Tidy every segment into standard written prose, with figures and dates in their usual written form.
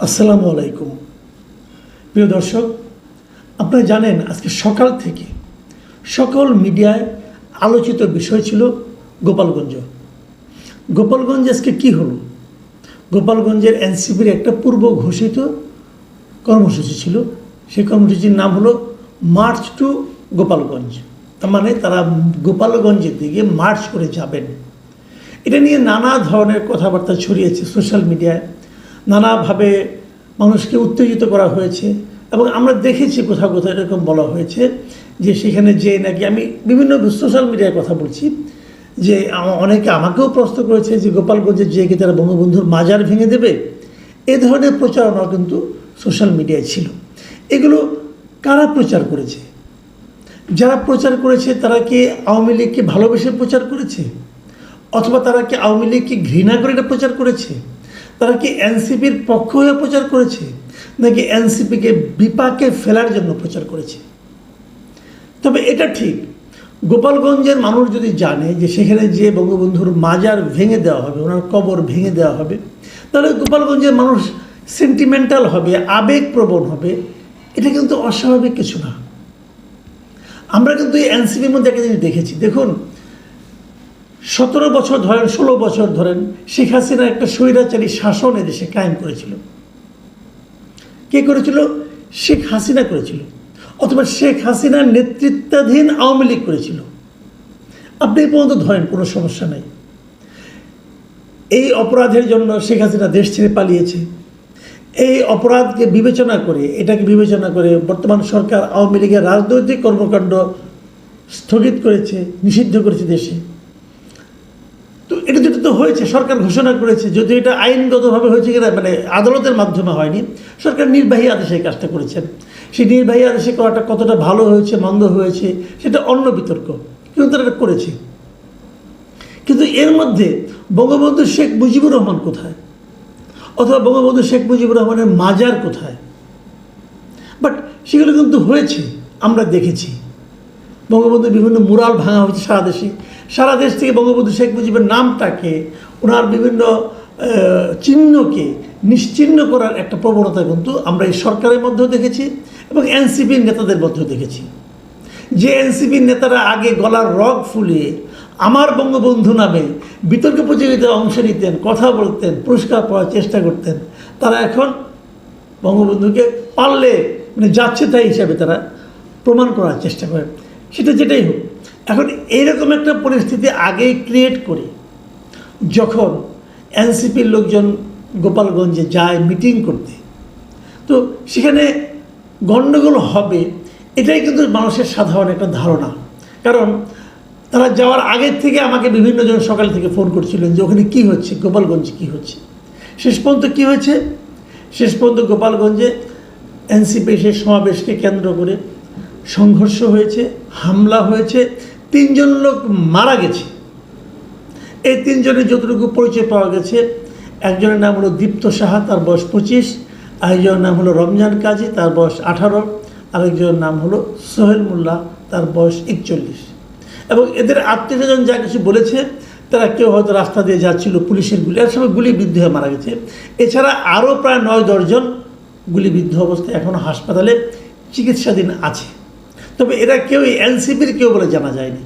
আসসালামু আলাইকুম প্রিয় দর্শক, আপনারা জানেন আজকে সকাল থেকে সকল মিডিয়ায় আলোচিত বিষয় ছিল গোপালগঞ্জ। গোপালগঞ্জে আজকে কী হলো? গোপালগঞ্জের এনসিপির একটা পূর্ব ঘোষিত কর্মসূচি ছিল। সেই কর্মসূচির নাম হলো মার্চ টু গোপালগঞ্জ। তার মানে তারা গোপালগঞ্জের দিকে মার্চ করে যাবেন। এটা নিয়ে নানা ধরনের কথাবার্তা ছড়িয়েছে সোশ্যাল মিডিয়ায়, নানাভাবে মানুষকে উত্তেজিত করা হয়েছে এবং আমরা দেখেছি কোথাও কোথাও এরকম বলা হয়েছে যে সেখানে যে নাকি, আমি বিভিন্ন সোশ্যাল মিডিয়ায় কথা বলছি, যে অনেকে আমাকেও প্রশ্ন করেছে যে গোপালগঞ্জে যে কি তারা বঙ্গবন্ধুর মাজার ভেঙে দেবে। এ ধরনের প্রচারণা কিন্তু সোশ্যাল মিডিয়ায় ছিল। এগুলো কারা প্রচার করেছে? যারা প্রচার করেছে তারা কি আওয়ামী লীগকে ভালোবেসে প্রচার করেছে, অথবা তারা কি আওয়ামী লীগকে ঘৃণা করে এটা প্রচার করেছে? তারা কি এনসিপির পক্ষ হয়ে প্রচার করেছে, নাকি এনসিপিকে বিপাকে ফেলার জন্য প্রচার করেছে? তবে এটা ঠিক, গোপালগঞ্জের মানুষ যদি জানে যে সেখানে যে বঙ্গবন্ধুর মাজার ভেঙে দেওয়া হবে, ওনার কবর ভেঙে দেওয়া হবে, তাহলে গোপালগঞ্জের মানুষ সেন্টিমেন্টাল হবে, আবেগপ্রবণ হবে। এটা কিন্তু অস্বাভাবিক কিছু না। আমরা কিন্তু এই এনসিপির মধ্যে একটা জিনিস দেখেছি। দেখুন, 17 বছর ধরেন, 16 বছর ধরেন শেখ হাসিনা একটা স্বৈরাচারী শাসন এদেশে কায়েম করেছিল। কে করেছিল? শেখ হাসিনা করেছিল, অথবা শেখ হাসিনার নেতৃত্বাধীন আওয়ামী লীগ করেছিল। আপনি এই পর্যন্ত ধরেন, কোনো সমস্যা নাই। এই অপরাধের জন্য শেখ হাসিনা দেশ ছেড়ে পালিয়েছে। এই অপরাধকে বিবেচনা করে, এটাকে বিবেচনা করে বর্তমান সরকার আওয়ামী লীগের রাজনৈতিক কর্মকাণ্ড স্থগিত করেছে, নিষিদ্ধ করেছে দেশে। তো এটা যেটা তো হয়েছে, সরকার ঘোষণা করেছে, যদিও এটা আইনগতভাবে হয়েছে কিনা, মানে আদালতের মাধ্যমে হয়নি, সরকার নির্বাহী আদেশে এই কাজটা করেছেন। সেই নির্বাহী আদেশে করাটা কতটা ভালো হয়েছে মন্দ হয়েছে সেটা অন্য বিতর্ক, কিন্তু তারা এটা করেছে। কিন্তু এর মধ্যে বঙ্গবন্ধু শেখ মুজিবুর রহমান কোথায়, অথবা বঙ্গবন্ধু শেখ মুজিবুর রহমানের মাজার কোথায়? বাট সেগুলো কিন্তু হয়েছে, আমরা দেখেছি। বঙ্গবন্ধুর বিভিন্ন মুরাল ভাঙা হয়েছে সারা দেশে। সারা দেশ থেকে বঙ্গবন্ধু শেখ মুজিবের নামটাকে, ওনার বিভিন্ন চিহ্নকে নিশ্চিহ্ন করার একটা প্রবণতা কিন্তু আমরা এই সরকারের মধ্যেও দেখেছি এবং এনসিপির নেতাদের মধ্যেও দেখেছি। যে এনসিপির নেতারা আগে গলার রগ ফুলিয়ে আমার বঙ্গবন্ধু নামে বিতর্ক প্রতিযোগিতায় অংশ নিতেন, কথা বলতেন, পুরস্কার পাওয়ার চেষ্টা করতেন, তারা এখন বঙ্গবন্ধুকে পারলে মানে যাচ্ছে তাই হিসাবে তারা প্রমাণ করার চেষ্টা করেন। সেটা যেটাই হোক, এখন এইরকম একটা পরিস্থিতি আগেই ক্রিয়েট করি, যখন এনসিপির লোকজন গোপালগঞ্জে যায় মিটিং করতে, তো সেখানে গণ্ডগোল হবে এটাই কিন্তু মানুষের সাধারণ একটা ধারণা। কারণ তারা যাওয়ার আগের থেকে আমাকে বিভিন্ন জন সকাল থেকে ফোন করছিলেন যে ওখানে কী হচ্ছে, গোপালগঞ্জে কী হচ্ছে। শেষ পর্যন্ত কী হয়েছে? শেষ পর্যন্ত গোপালগঞ্জে এনসিপি সেই সমাবেশকে কেন্দ্র করে সংঘর্ষ হয়েছে, হামলা হয়েছে, 3 জন লোক মারা গেছে। এই 3 জনের যতটুকু পরিচয় পাওয়া গেছে, একজনের নাম হলো দীপ্ত সাহা, তার বয়স 25, আরেকজনের নাম হলো রমজান কাজী, তার বয়স 18, আরেকজনের নাম হলো সোহেল মোল্লা, তার বয়স 41। এবং এদের আত্মীয়স্বজন যা কিছু বলেছে, তারা কেউ হয়তো রাস্তা দিয়ে যাচ্ছিল, পুলিশের গুলি, আর সবাই গুলিবিদ্ধ হয়ে মারা গেছে। এছাড়া আরও প্রায় 9-10 জন গুলিবিদ্ধ অবস্থায় এখনও হাসপাতালে চিকিৎসাধীন আছে। তবে এরা কেউ এনসিপির কেউ বলে জানা যায়নি,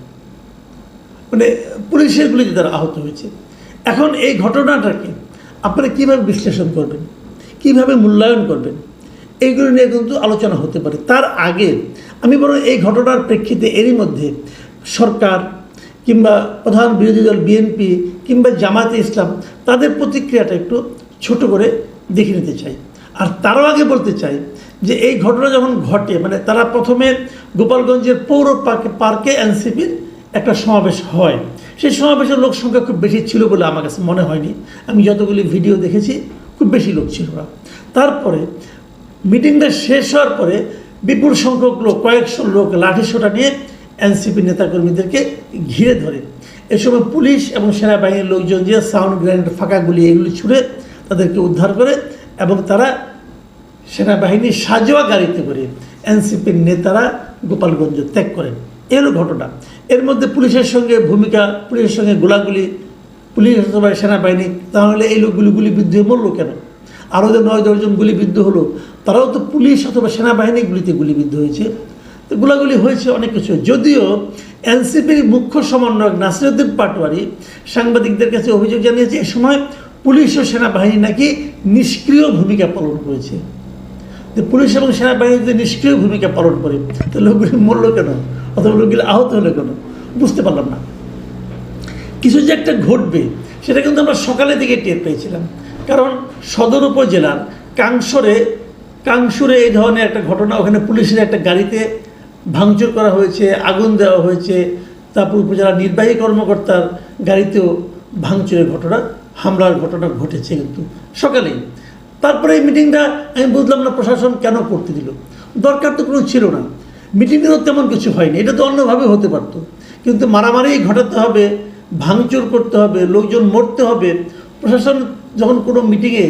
মানে পুলিশের গুলিতে তারা আহত হয়েছে। এখন এই ঘটনাটাকে আপনারা কীভাবে বিশ্লেষণ করবেন, কীভাবে মূল্যায়ন করবেন, এইগুলো নিয়ে কিন্তু আলোচনা হতে পারে। তার আগে আমি বরং এই ঘটনার প্রেক্ষিতে এরই মধ্যে সরকার কিংবা প্রধান বিরোধী দল বিএনপি কিংবা জামায়াতে ইসলাম, তাদের প্রতিক্রিয়াটা একটু ছোট করে দেখে নিতে চাই। আর তারও আগে বলতে চাই যে এই ঘটনা যখন ঘটে, মানে তারা প্রথমে গোপালগঞ্জের পৌর পার্কে এনসিপির একটা সমাবেশ হয়। সেই সমাবেশের লোক সংখ্যা খুব বেশি ছিল বলে আমার কাছে মনে হয়নি। আমি যতগুলি ভিডিও দেখেছি খুব বেশি লোক ছিল না। তারপরে মিটিংটা শেষ হওয়ার পরে বিপুল সংখ্যক লোক, কয়েকশো লোক লাঠিসোঁটা নিয়ে এনসিপি নেতাকর্মীদেরকে ঘিরে ধরে। এ সময় পুলিশ এবং সেনাবাহিনীর লোকজন দিয়ে সাউন্ড গ্রেনেড, ফাঁকা গুলি এগুলি ছুড়ে তাদেরকে উদ্ধার করে এবং তারা সেনাবাহিনীর সাজোয়া গাড়িতে করে এনসিপির নেতারা গোপালগঞ্জ ত্যাগ করেন। এ হলো ঘটনা। এর মধ্যে পুলিশের সঙ্গে ভূমিকা, পুলিশের সঙ্গে গোলাগুলি, পুলিশ অথবা সেনাবাহিনী, তাহলে এই লোকগুলি গুলিবিদ্ধ হয়ে মরল কেন? আরও যে 9-10 জন গুলিবিদ্ধ হলো, তারাও তো পুলিশ অথবা সেনাবাহিনীর গুলিতে গুলিবিদ্ধ হয়েছে। তো গোলাগুলি হয়েছে, অনেক কিছু। যদিও এনসিপির মুখ্য সমন্বয়ক নাসিরউদ্দিন পাটোয়ারি সাংবাদিকদের কাছে অভিযোগ জানিয়েছে এ সময় পুলিশ ও সেনাবাহিনী নাকি নিষ্ক্রিয় ভূমিকা পালন করেছে। যে পুলিশ এবং সেনাবাহিনী যদি নিষ্ক্রিয় ভূমিকা পালন করে, তো লোকগুলি মরল কেন, অথবা লোকগুলি আহত হলো কেন, বুঝতে পারলাম না। কিছু যে একটা ঘটবে সেটা কিন্তু আমরা সকালের দিকে টের পেয়েছিলাম। কারণ সদর উপজেলার কাংসুরে এই ধরনের একটা ঘটনা, ওখানে পুলিশের একটা গাড়িতে ভাঙচুর করা হয়েছে, আগুন দেওয়া হয়েছে। তারপর উপজেলার নির্বাহী কর্মকর্তার গাড়িতেও ভাঙচুরের ঘটনা, হামলার ঘটনা ঘটেছে কিন্তু সকালেই। তারপরে এই মিটিংটা আমি বুঝলাম না প্রশাসন কেন করতে দিল, দরকার তো কোনো ছিল না। মিটিংয়েরও তেমন কিছু হয়নি, এটা তো অন্যভাবে হতে পারত। কিন্তু মারামারি ঘটাতে হবে, ভাঙচুর করতে হবে, লোকজন মরতে হবে। প্রশাসন যখন কোনো মিটিংয়ে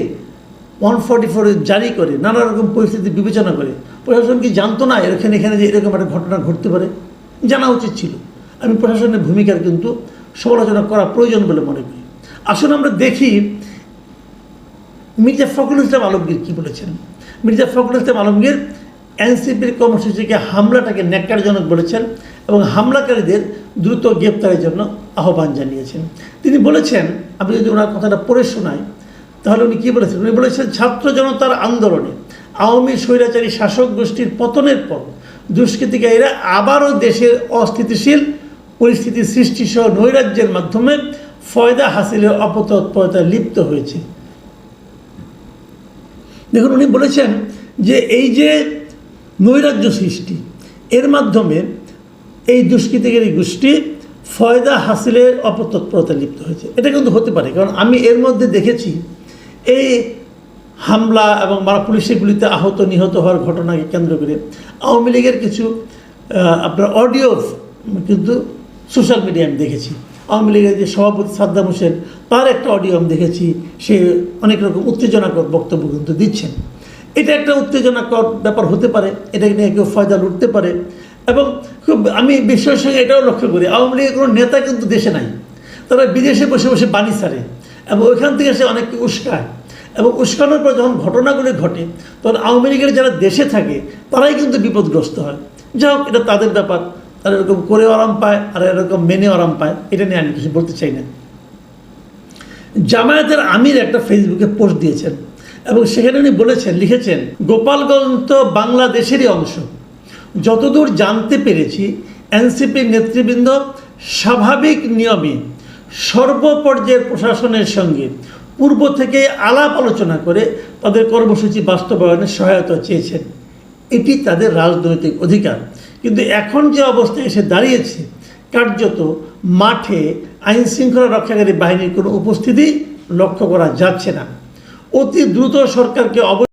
144 জারি করে, নানা রকম পরিস্থিতি বিবেচনা করে, প্রশাসন কি জানতো না এখানে যে এরকম একটা ঘটনা ঘটতে পারে? জানা উচিত ছিল। আমি প্রশাসনের ভূমিকার কিন্তু সমালোচনা করা প্রয়োজন বলে মনে করি। আসুন আমরা দেখি মির্জা ফখরুল ইসলাম আলমগীর কী বলেছেন। মির্জা ফখরুল ইসলাম আলমগীর এনসিপির কর্মসূচিকে হামলাটাকে ন্যাক্কারজনক বলেছেন এবং হামলাকারীদের দ্রুত গ্রেপ্তারের জন্য আহ্বান জানিয়েছেন। তিনি বলেছেন, আমি যদি ওনার কথাটা পড়ে শোনাই তাহলে উনি কী বলেছেন। উনি বলেছেন, ছাত্র জনতার আন্দোলনে আওয়ামী স্বৈরাচারী শাসক গোষ্ঠীর পতনের পর দুষ্কৃতিকারীরা আবারও দেশের অস্থিতিশীল পরিস্থিতি সৃষ্টিসহ নৈরাজ্যের মাধ্যমে ফয়দা হাসিলের অপতৎপরতায় লিপ্ত হয়েছে। দেখুন, উনি বলেছেন যে এই যে নৈরাজ্য সৃষ্টি, এর মাধ্যমে এই দুষ্কৃতিকারী গোষ্ঠী ফয়দা হাসিলের অপতৎপরতায় লিপ্ত হয়েছে। এটা কিন্তু হতে পারে, কারণ আমি এর মধ্যে দেখেছি এই হামলা এবং পুলিশের গুলিতে আহত নিহত হওয়ার ঘটনাকে কেন্দ্র করে আওয়ামী লীগের কিছু আপনার অডিও কিন্তু সোশ্যাল মিডিয়ায় আমি দেখেছি। আওয়ামী লীগের যে সভাপতি সাদ্দাম হোসেন, তার একটা অডিও আমি দেখেছি, সে অনেক রকম উত্তেজনাকর বক্তব্য কিন্তু দিচ্ছেন। এটা একটা উত্তেজনাকর ব্যাপার হতে পারে, এটাকে নিয়ে কেউ ফয়দা লুটতে পারে। এবং খুব আমি বিশ্বের সঙ্গে এটাও লক্ষ্য করি, আওয়ামী লীগের কোনো নেতা কিন্তু দেশে নাই, তারা বিদেশে বসে বসে বাণী ছাড়ে এবং ওইখান থেকে সে অনেককে উস্কায়। এবং উস্কানোর পর যখন ঘটনাগুলি ঘটে, তখন আওয়ামী লীগের যারা দেশে থাকে তারাই কিন্তু বিপদগ্রস্ত হয়। যাই হোক, এটা তাদের ব্যাপার, তারা এরকম করেও আরাম পায় আর এরকম মেনেও আরাম পায়, এটা নিয়ে আমি কিছু বলতে চাই না। জামায়াতের আমির একটা ফেসবুকে পোস্ট দিয়েছেন এবং সেখানে উনি লিখেছেন, গোপালগঞ্জ তো বাংলাদেশেরই অংশ। যতদূর জানতে পেরেছি এনসিপির নেতৃবৃন্দ স্বাভাবিক নিয়মে সর্বপর্যায়ের প্রশাসনের সঙ্গে পূর্ব থেকে আলাপ আলোচনা করে তাদের কর্মসূচি বাস্তবায়নে সহায়তা চেয়েছেন। এটি তাদের রাজনৈতিক অধিকার। কিন্তু এখন যে অবস্থায় এসে দাঁড়িয়েছে, কার্যত মাঠে আইন শৃঙ্খলা রক্ষাকারী বাহিনীর কোনো উপস্থিতি লক্ষ্য করা যাচ্ছে না। অতি দ্রুত সরকারকে